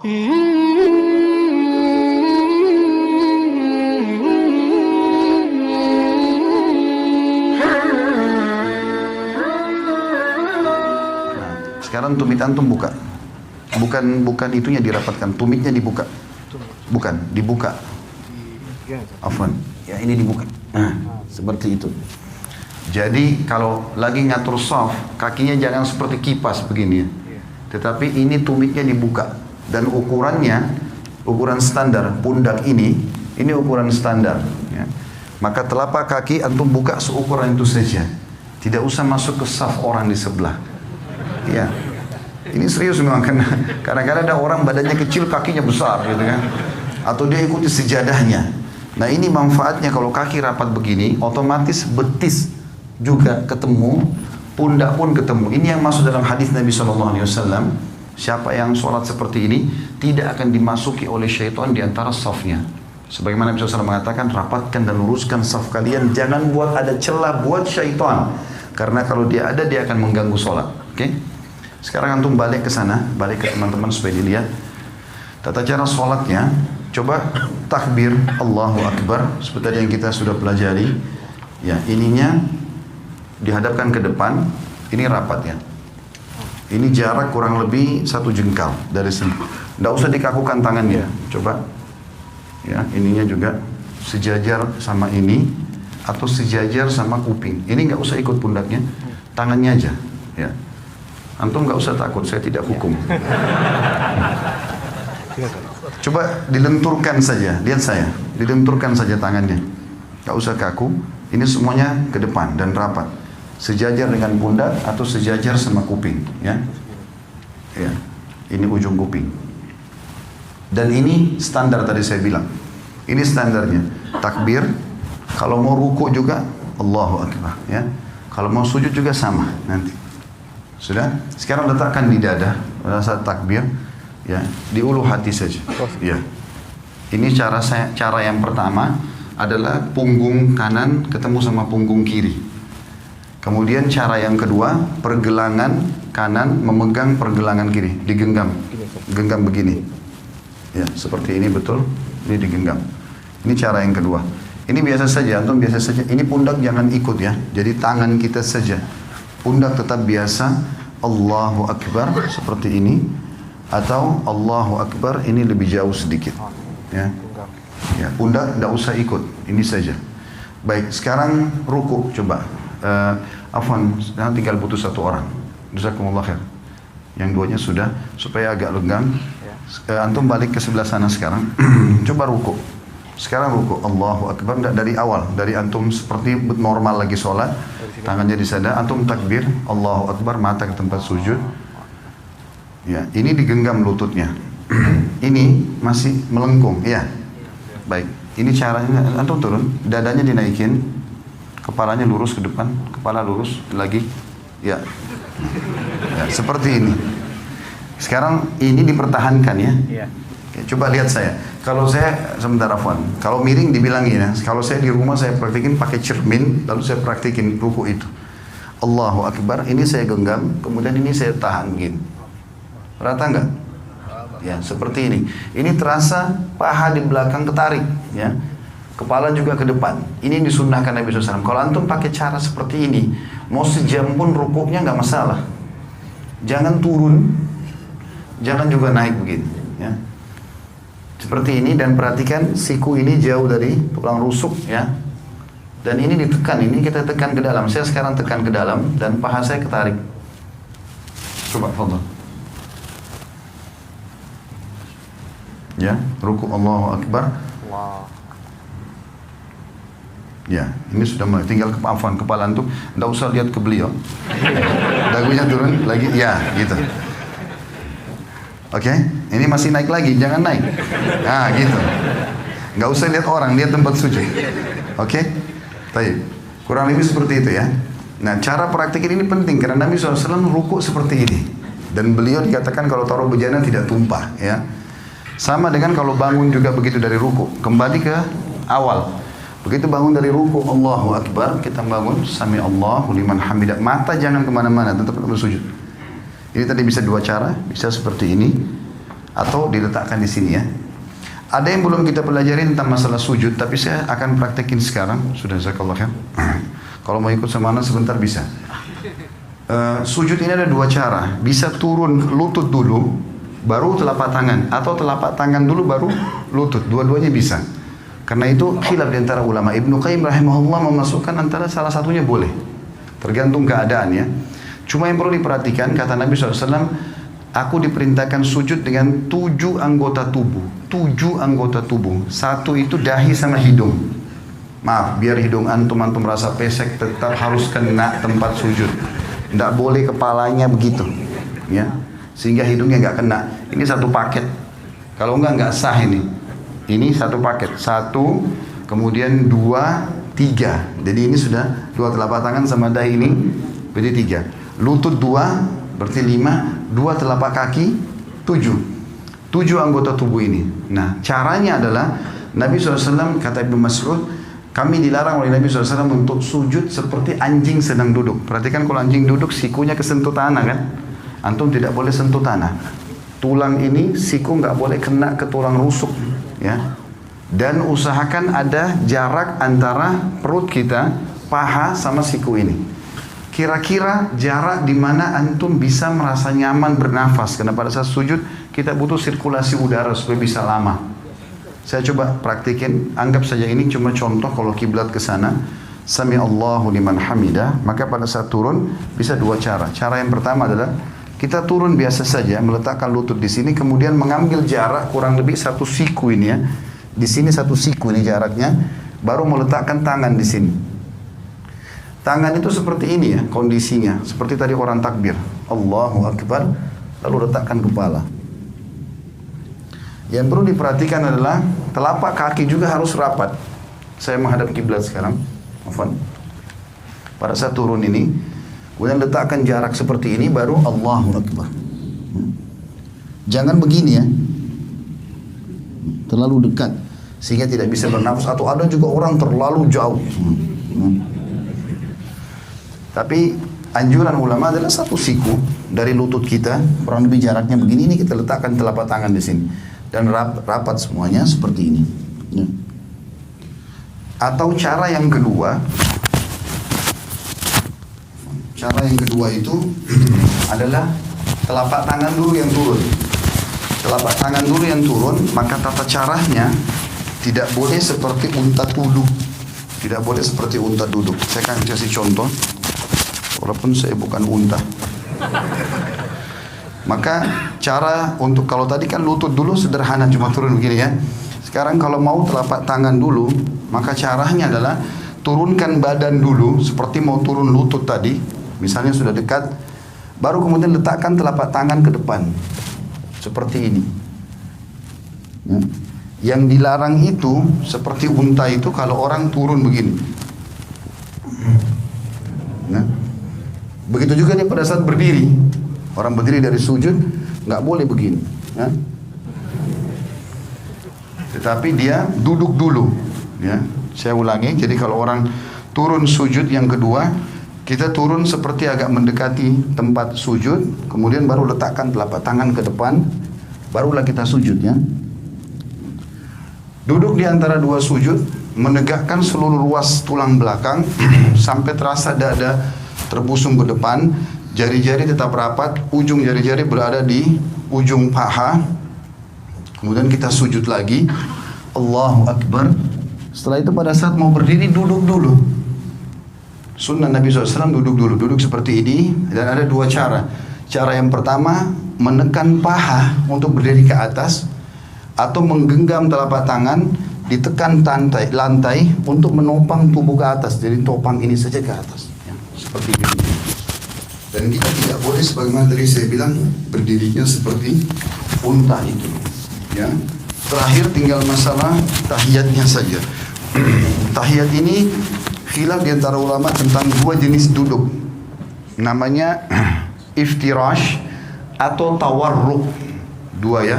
Sekarang tumit antum buka. Bukan itunya dirapatkan, tumitnya dibuka. Bukan, dibuka. Afwan. Ya ini dibuka. Nah, seperti itu. Jadi kalau lagi ngatur shaf, kakinya jangan seperti kipas begini ya. Tetapi ini tumitnya dibuka dan ukurannya ukuran standar pundak ini ukuran standar ya. Maka telapak kaki antum buka seukuran itu saja. Tidak usah masuk ke shaf orang di sebelah. Ya. Ini serius memang karena kadang-kadang ada orang badannya kecil kakinya besar gitu kan. Atau dia ikuti sejadahnya. Nah, ini manfaatnya kalau kaki rapat begini, otomatis betis juga ketemu, pundak pun ketemu. Ini yang masuk dalam hadis Nabi SAW. Siapa yang sholat seperti ini tidak akan dimasuki oleh syaitan di antara safnya. Sebagaimana Nabi SAW mengatakan, rapatkan dan luruskan saf kalian, jangan buat ada celah buat syaitan. Karena kalau dia ada, dia akan mengganggu sholat. Oke? Sekarang antum balik ke sana, balik ke teman-teman supaya dilihat tata cara sholatnya. Coba takbir Allahu Akbar seperti yang kita sudah pelajari. Ya, ininya dihadapkan ke depan, ini rapat ya. Ini jarak kurang lebih 1 jengkal dari sini. Tidak usah dikakukan tangannya. Coba, ya ininya juga sejajar sama ini atau sejajar sama kuping. Ini nggak usah ikut pundaknya, tangannya aja. Ya, antum nggak usah takut, saya tidak hukum. Coba dilenturkan saja, lihat saya, dilenturkan saja tangannya. Nggak usah kaku. Ini semuanya ke depan dan rapat. Sejajar dengan pundak atau sejajar sama kuping, ya. Ya. Ini ujung kuping. Dan ini standar tadi saya bilang. Ini standarnya. Takbir, kalau mau ruku juga Allahu Akbar, ya. Kalau mau sujud juga sama nanti. Sudah? Sekarang letakkan di dada pada saat takbir, ya, di ulu hati saja. Ya. Ini cara yang pertama adalah punggung kanan ketemu sama punggung kiri. Kemudian cara yang kedua, pergelangan kanan memegang pergelangan kiri, digenggam. Genggam begini. Ya, seperti ini betul. Ini digenggam. Ini cara yang kedua. Ini biasa saja, antum biasa saja. Ini pundak jangan ikut ya. Jadi tangan kita saja. Pundak tetap biasa. Allahu Akbar seperti ini. Atau Allahu Akbar ini lebih jauh sedikit. Ya. Ya, pundak tidak usah ikut. Ini saja. Baik, sekarang ruku coba. Afwan, tinggal butuh 1 orang. Jazakumullah khair. Yang duanya sudah, supaya agak lenggang. Antum balik ke sebelah sana sekarang. Coba ruku. Sekarang ruku. Allahu Akbar. Dari awal, dari antum seperti normal lagi sholat. Tangannya di sana. Antum takbir. Allahu Akbar. Mata ke tempat sujud. Ya, ini digenggam lututnya. Ini masih melengkung. Ya. Baik. Ini caranya. Antum turun. Dadanya dinaikin. Kepalanya lurus ke depan. Kepala lurus. Lagi. Ya. Ya, seperti ini. Sekarang ini dipertahankan ya. Iya. Coba lihat saya. Kalau saya sebentar Afwan. Kalau miring dibilangin ya. Kalau saya di rumah saya praktikin pakai cermin, lalu saya praktikin ruku itu. Allahu Akbar. Ini saya genggam, kemudian ini saya tahan gini. Rata enggak? Ya, seperti ini. Ini terasa paha di belakang ketarik, ya. Kepala juga ke depan. Ini disunnahkan Nabi SAW. Kalau antum pakai cara seperti ini, mau sejam pun rukuknya nggak masalah. Jangan turun, jangan juga naik begini, ya. Seperti ini, dan perhatikan siku ini jauh dari tulang rusuk, ya. Dan ini ditekan, ini kita tekan ke dalam. Saya sekarang tekan ke dalam dan paha saya ketarik. Coba, fadhal. Ya, ruku Allahu Akbar. Wow. Ya, ini sudah mulai. Tinggal Afwan, kepala antum, tidak usah lihat ke beliau. Dagunya turun lagi, ya, gitu. Oke, ini masih naik lagi, jangan naik. Nah, gitu. Nggak usah lihat orang, lihat tempat sujud. Oke, baik. Kurang lebih seperti itu ya. Nah, cara praktikin ini penting karena Nabi SAW ruku seperti ini. Dan beliau dikatakan kalau taruh bejana tidak tumpah, ya. Sama dengan kalau bangun juga begitu dari ruku. Kembali ke awal. Begitu bangun dari ruku, Allahu Akbar, kita bangun, Sami Allahu liman hamidah. Mata jangan kemana-mana, tetap bersujud. Ini tadi bisa 2 cara, bisa seperti ini, atau diletakkan di sini ya. Ada yang belum kita pelajari tentang masalah sujud, tapi saya akan praktekin sekarang. Sudah, jazakallah khair. Kalau mau ikut sama anak sebentar bisa. Sujud ini ada dua cara. Bisa turun lutut dulu, baru telapak tangan, atau telapak tangan dulu baru lutut. Dua-duanya bisa. Karena itu khilaf di antara ulama. Ibnu Qayyim rahimahullah memasukkan antara salah satunya boleh. Tergantung keadaan ya. Cuma yang perlu diperhatikan, kata Nabi SAW, aku diperintahkan sujud dengan 7 anggota tubuh. 7 anggota tubuh. Satu itu dahi sama hidung. Maaf, biar hidung antum rasa pesek, tetap harus kena tempat sujud. Tidak boleh kepalanya begitu, ya, sehingga hidungnya nggak kena. Ini satu paket. Kalau nggak sah ini. Ini satu paket. 1, kemudian 2, 3. Jadi ini sudah 2 telapak tangan sama dahi ini, berarti 3. Lutut 2, berarti 5. 2 telapak kaki, 7. 7 anggota tubuh ini. Nah, caranya adalah Nabi SAW, kata Ibnu Mas'ud, kami dilarang oleh Nabi SAW untuk sujud seperti anjing sedang duduk. Perhatikan kalau anjing duduk, sikunya kesentuh tanah kan? Antum tidak boleh sentuh tanah. Tulang ini, siku nggak boleh kena ke tulang rusuk, ya. Dan usahakan ada jarak antara perut kita, paha sama siku ini. Kira-kira jarak di mana antum bisa merasa nyaman bernafas. Karena pada saat sujud kita butuh sirkulasi udara supaya bisa lama. Saya coba praktikin, anggap saja ini cuma contoh kalau kiblat ke sana. Sami Allahu liman hamidah, maka pada saat turun bisa 2 cara. Cara yang pertama adalah kita turun biasa saja, meletakkan lutut di sini, kemudian mengambil jarak kurang lebih 1 siku ini ya. Di sini 1 siku ini jaraknya, baru meletakkan tangan di sini. Tangan itu seperti ini ya kondisinya, seperti tadi orang takbir, Allahu Akbar, lalu letakkan kepala. Yang perlu diperhatikan adalah telapak kaki juga harus rapat. Saya menghadap kiblat sekarang. Afwan. Pada saat turun ini, kemudian letakkan jarak seperti ini, baru Allahu Akbar. Jangan begini ya, terlalu dekat sehingga tidak bisa bernafas. Atau ada juga orang terlalu jauh. Tapi anjuran ulama adalah 1 siku dari lutut kita, kurang lebih jaraknya begini. Ini kita letakkan telapak tangan di sini. Dan rapat semuanya seperti ini. Ya. Atau cara yang kedua itu adalah telapak tangan dulu yang turun. Telapak tangan dulu yang turun, maka tata caranya tidak boleh seperti unta duduk. Tidak boleh seperti unta duduk. Saya akan kasih contoh, walaupun saya bukan unta. Maka cara untuk, kalau tadi kan lutut dulu sederhana cuma turun begini ya. Sekarang kalau mau telapak tangan dulu, maka caranya adalah turunkan badan dulu seperti mau turun lutut tadi. Misalnya sudah dekat, baru kemudian letakkan telapak tangan ke depan. Seperti ini. Ya. Yang dilarang itu seperti unta itu kalau orang turun begini. Nah, begitu juga nih pada saat berdiri. Orang berdiri dari sujud nggak boleh begini, ya. Tetapi dia duduk dulu, ya. Saya ulangi. Jadi kalau orang turun sujud yang kedua, kita turun seperti agak mendekati tempat sujud, kemudian baru letakkan telapak tangan ke depan, barulah kita sujud, ya. Duduk di antara 2 sujud, menegakkan seluruh ruas tulang belakang sampai terasa dada terbusung ke depan. Jari-jari tetap rapat, ujung jari-jari berada di ujung paha. Kemudian kita sujud lagi, Allahu Akbar. Setelah itu pada saat mau berdiri, duduk dulu. Sunnah Nabi SAW duduk dulu, duduk seperti ini. Dan ada 2 cara. Cara yang pertama, menekan paha untuk berdiri ke atas, atau menggenggam telapak tangan, ditekan lantai untuk menopang tubuh ke atas. Jadi topang ini saja ke atas, ya, seperti ini. Dan kita tidak boleh sebagaimana tadi saya bilang berdirinya seperti unta itu, ya. Terakhir tinggal masalah tahiyatnya saja. Tahiyat ini khilaf di antara ulama tentang 2 jenis duduk. Namanya iftirash atau tawarruk. 2 ya.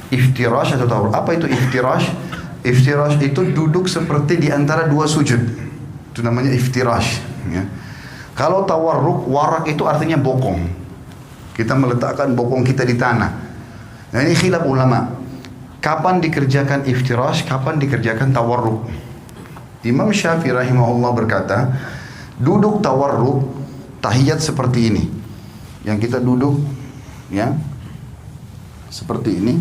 Iftirash atau tawarruk. Apa itu iftirash? Iftirash itu duduk seperti di antara 2 sujud. Itu namanya iftirash, ya. Kalau tawarruk, warak itu artinya bokong. Kita meletakkan bokong kita di tanah. Nah ini khilaf ulama. Kapan dikerjakan iftirash, kapan dikerjakan tawarruk? Imam Syafi'i rahimahullah berkata, duduk tawarruk, tahiyat seperti ini. Yang kita duduk, ya, seperti ini.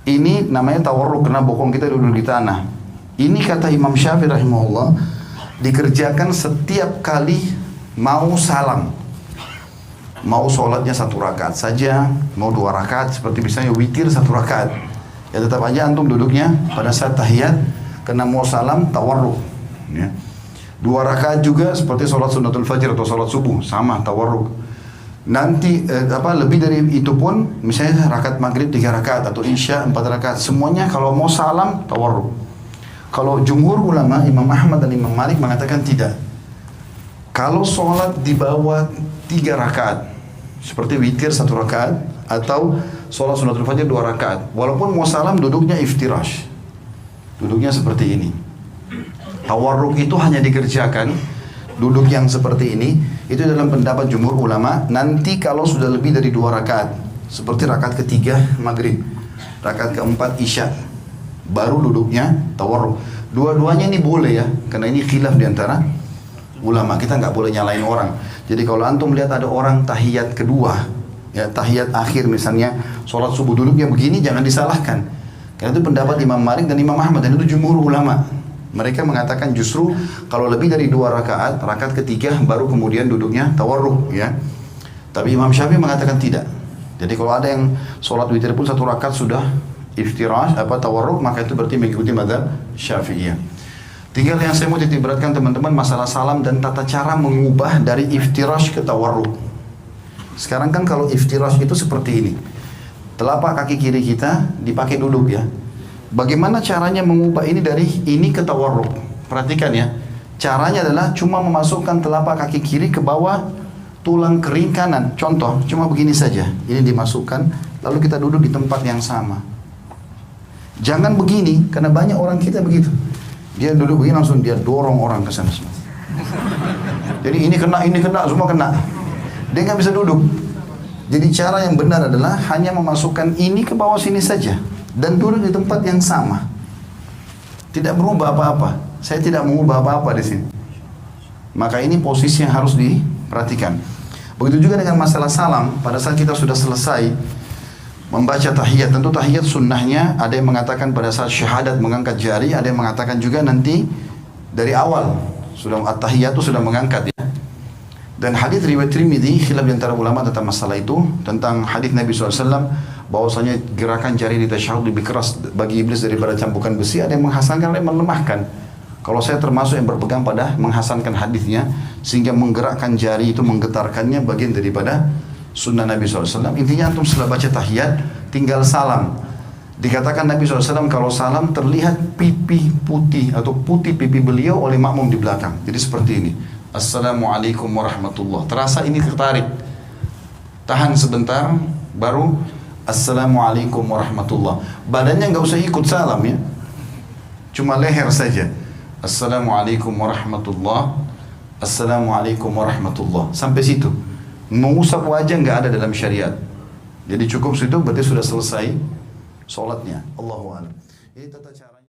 Ini namanya tawarruk karena bokong kita duduk di tanah. Ini kata Imam Syafi'i rahimahullah, dikerjakan setiap kali mau salam. Mau sholatnya 1 rakaat saja, mau 2 rakaat, seperti misalnya witir 1 rakaat. Ya tetap aja antum duduknya pada saat tahiyat, karena mau salam tawarruk. Ya. 2 rakaat juga seperti sholat sunnatul fajr atau sholat subuh, sama tawarruk. Nanti lebih dari itu pun, misalnya rakaat maghrib 3 rakaat atau isya 4 rakaat, semuanya kalau mau salam tawarruk. Kalau jumhur ulama, Imam Ahmad dan Imam Malik mengatakan tidak. Kalau sholat di bawah 3 rakaat, seperti witir 1 rakaat atau sholat sunnatul fajr 2 rakaat, walaupun mau salam duduknya iftirash, duduknya seperti ini. Tawarruk itu hanya dikerjakan duduk yang seperti ini, itu dalam pendapat jumhur ulama. Nanti kalau sudah lebih dari 2 rakaat, seperti rakaat ketiga maghrib, rakaat keempat isya, baru duduknya tawarruk. Dua-duanya ini boleh ya, karena ini khilaf diantara ulama, kita nggak boleh nyalain orang. Jadi kalau antum lihat ada orang tahiyat kedua, ya tahiyat akhir misalnya, sholat subuh duduknya begini, jangan disalahkan. Karena itu pendapat Imam Malik dan Imam Ahmad, dan itu jumhur ulama. Mereka mengatakan justru kalau lebih dari 2 rakaat, rakaat ketiga baru kemudian duduknya tawarruk, ya. Tapi Imam Syafi'i mengatakan tidak. Jadi kalau ada yang sholat witir pun 1 rakaat sudah iftirash, tawarruk, maka itu berarti mengikuti mazhab Syafi'iyah. Tinggal yang saya mau titik beratkan teman-teman, masalah salam dan tata cara mengubah dari iftirash ke tawarruk. Sekarang kan kalau iftirash itu seperti ini, telapak kaki kiri kita dipakai duduk ya. Bagaimana caranya mengubah ini dari ini ke tawarruk? Perhatikan ya, caranya adalah cuma memasukkan telapak kaki kiri ke bawah tulang kering kanan. Contoh, cuma begini saja, ini dimasukkan, lalu kita duduk di tempat yang sama. Jangan begini, karena banyak orang kita begitu. Dia duduk begini langsung dia dorong orang ke sana semua. Jadi ini kena, semua kena. Dia nggak bisa duduk. Jadi cara yang benar adalah hanya memasukkan ini ke bawah sini saja dan duduk di tempat yang sama. Tidak berubah apa-apa. Saya tidak mengubah apa-apa di sini. Maka ini posisi yang harus diperhatikan. Begitu juga dengan masalah salam. Pada saat kita sudah selesai membaca tahiyat, tentu tahiyat sunnahnya ada yang mengatakan pada saat syahadat mengangkat jari, ada yang mengatakan juga nanti dari awal sudah at-tahiyat itu sudah mengangkat ya. Dan hadis riwayat Tirmidzi, khilaf antara ulama tentang masalah itu, tentang hadis Nabi SAW bahwasanya gerakan jari di tasyahud lebih keras bagi iblis daripada cambukan besi. Ada yang menghasankan, ada yang melemahkan. Kalau saya termasuk yang berpegang pada menghasankan hadisnya, sehingga menggerakkan jari itu, menggetarkannya bagian daripada sunnah Nabi SAW. Intinya antum setelah baca tahiyat tinggal salam. Dikatakan Nabi SAW kalau salam terlihat pipi putih atau putih pipi beliau oleh makmum di belakang. Jadi seperti ini. Assalamualaikum warahmatullah. Terasa ini tertarik. Tahan sebentar, baru Assalamualaikum warahmatullah. Badannya nggak usah ikut salam ya. Cuma leher saja. Assalamualaikum warahmatullah. Assalamualaikum warahmatullah. Sampai situ. Mengusap wajah nggak ada dalam syariat. Jadi cukup situ berarti sudah selesai sholatnya. Allahu a'lam. Ini tata cara.